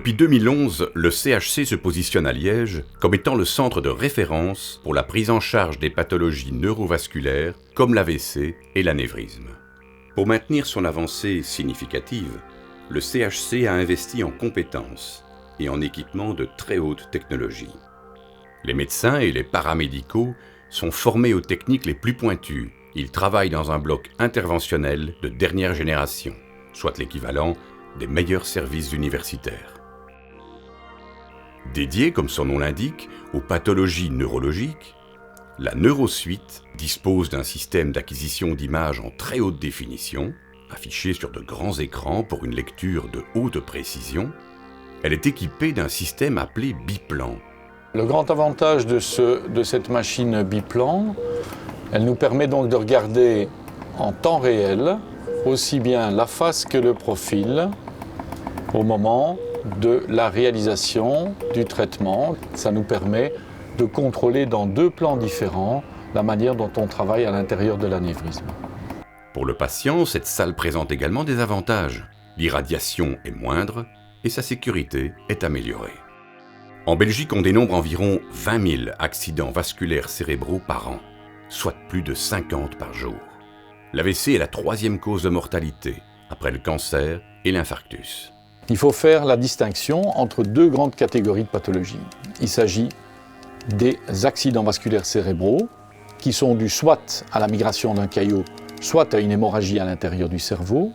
Depuis 2011, le CHC se positionne à Liège comme étant le centre de référence pour la prise en charge des pathologies neurovasculaires comme l'AVC et l'anévrisme. Pour maintenir son avancée significative, le CHC a investi en compétences et en équipements de très haute technologie. Les médecins et les paramédicaux sont formés aux techniques les plus pointues. Ils travaillent dans un bloc interventionnel de dernière génération, soit l'équivalent des meilleurs services universitaires. Dédié, comme son nom l'indique, aux pathologies neurologiques, la Neurosuite dispose d'un système d'acquisition d'images en très haute définition, affiché sur de grands écrans pour une lecture de haute précision. Elle est équipée d'un système appelé biplan. Le grand avantage de cette machine biplan, elle nous permet donc de regarder en temps réel aussi bien la face que le profil au moment de la réalisation du traitement. Ça nous permet de contrôler dans deux plans différents la manière dont on travaille à l'intérieur de l'anévrisme. Pour le patient, cette salle présente également des avantages. L'irradiation est moindre et sa sécurité est améliorée. En Belgique, on dénombre environ 20 000 accidents vasculaires cérébraux par an, soit plus de 50 par jour. L'AVC est la troisième cause de mortalité, après le cancer et l'infarctus. Il faut faire la distinction entre deux grandes catégories de pathologies. Il s'agit des accidents vasculaires cérébraux, qui sont dus soit à la migration d'un caillot, soit à une hémorragie à l'intérieur du cerveau,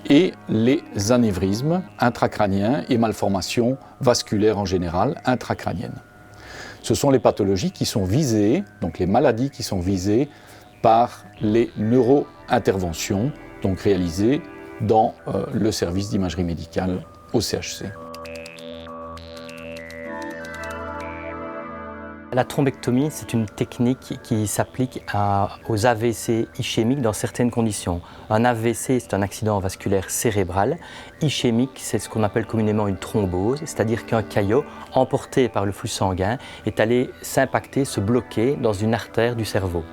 et les anévrismes intracrâniens et malformations vasculaires en général intracrâniennes. Ce sont les pathologies qui sont visées, donc les maladies qui sont visées par les neurointerventions, donc réalisées dans le service d'imagerie médicale au CHC. La thrombectomie, c'est une technique qui s'applique aux AVC ischémiques dans certaines conditions. Un AVC, c'est un accident vasculaire cérébral. Ischémique, c'est ce qu'on appelle communément une thrombose, c'est-à-dire qu'un caillot emporté par le flux sanguin est allé s'impacter, se bloquer dans une artère du cerveau.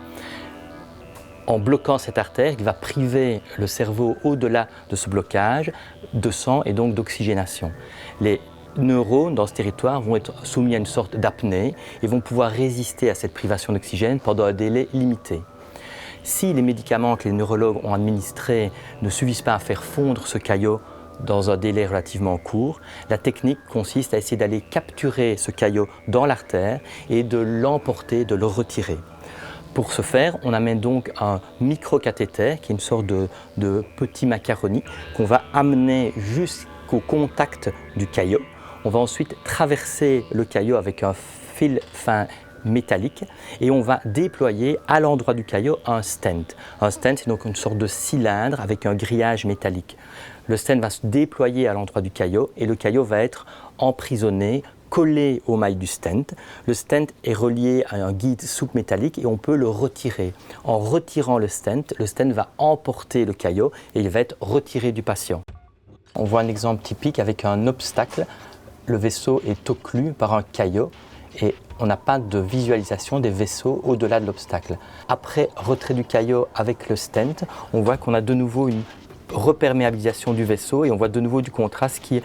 En bloquant cette artère, il va priver le cerveau au-delà de ce blocage de sang et donc d'oxygénation. Les neurones dans ce territoire vont être soumis à une sorte d'apnée et vont pouvoir résister à cette privation d'oxygène pendant un délai limité. Si les médicaments que les neurologues ont administrés ne suffisent pas à faire fondre ce caillot dans un délai relativement court, la technique consiste à essayer d'aller capturer ce caillot dans l'artère et de l'emporter, de le retirer. Pour ce faire, on amène donc un microcathéter, qui est une sorte de petit macaroni, qu'on va amener jusqu'au contact du caillot. On va ensuite traverser le caillot avec un fil fin métallique et on va déployer à l'endroit du caillot un stent. Un stent, c'est donc une sorte de cylindre avec un grillage métallique. Le stent va se déployer à l'endroit du caillot et le caillot va être emprisonné, collé aux mailles du stent. Le stent est relié à un guide souple métallique et on peut le retirer. En retirant le stent va emporter le caillot et il va être retiré du patient. On voit un exemple typique avec un obstacle. Le vaisseau est occlu par un caillot et on n'a pas de visualisation des vaisseaux au-delà de l'obstacle. Après retrait du caillot avec le stent, on voit qu'on a de nouveau une reperméabilisation du vaisseau et on voit de nouveau du contraste qui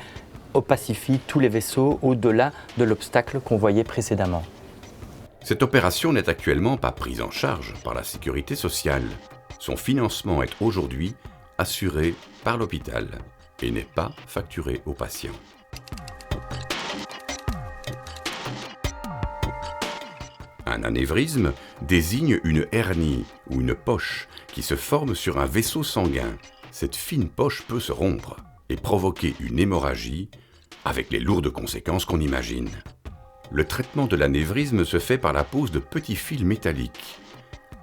opacifie tous les vaisseaux au-delà de l'obstacle qu'on voyait précédemment. Cette opération n'est actuellement pas prise en charge par la sécurité sociale. Son financement est aujourd'hui assuré par l'hôpital et n'est pas facturé aux patients. Un anévrisme désigne une hernie ou une poche qui se forme sur un vaisseau sanguin. Cette fine poche peut se rompre et provoquer une hémorragie avec les lourdes conséquences qu'on imagine. Le traitement de l'anévrisme se fait par la pose de petits fils métalliques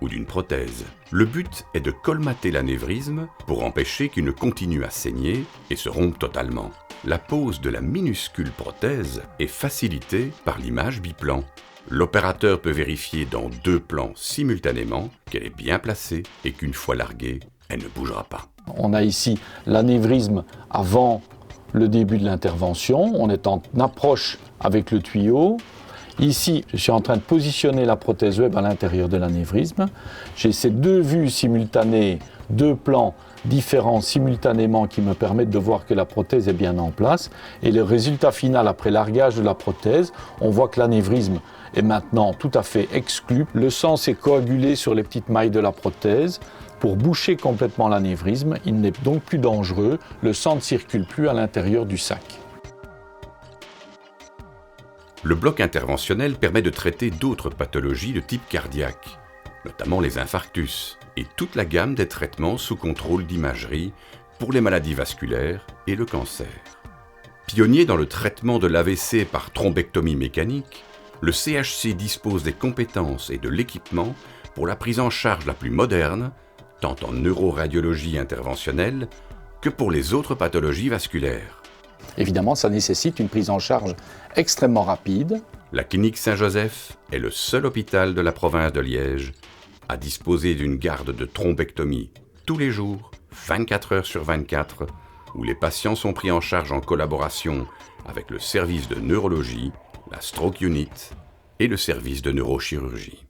ou d'une prothèse. Le but est de colmater l'anévrisme pour empêcher qu'il ne continue à saigner et se rompe totalement. La pose de la minuscule prothèse est facilitée par l'image biplan. L'opérateur peut vérifier dans deux plans simultanément qu'elle est bien placée et qu'une fois larguée, elle ne bougera pas. On a ici l'anévrisme avant le début de l'intervention. On est en approche avec le tuyau Ici, je suis en train de positionner la prothèse web à l'intérieur de l'anévrisme. J'ai ces deux vues simultanées, deux plans différents simultanément qui me permettent de voir que la prothèse est bien en place. Et le résultat final, après largage de la prothèse, on voit que l'anévrisme est maintenant tout à fait exclu. Le sang s'est coagulé sur les petites mailles de la prothèse pour boucher complètement l'anévrisme. Il n'est donc plus dangereux. Le sang ne circule plus à l'intérieur du sac. Le bloc interventionnel permet de traiter d'autres pathologies de type cardiaque, notamment les infarctus, et toute la gamme des traitements sous contrôle d'imagerie pour les maladies vasculaires et le cancer. Pionnier dans le traitement de l'AVC par thrombectomie mécanique, le CHC dispose des compétences et de l'équipement pour la prise en charge la plus moderne, tant en neuroradiologie interventionnelle que pour les autres pathologies vasculaires. Évidemment, ça nécessite une prise en charge extrêmement rapide. La clinique Saint-Joseph est le seul hôpital de la province de Liège à disposer d'une garde de thrombectomie tous les jours, 24 heures sur 24, où les patients sont pris en charge en collaboration avec le service de neurologie, la stroke unit et le service de neurochirurgie.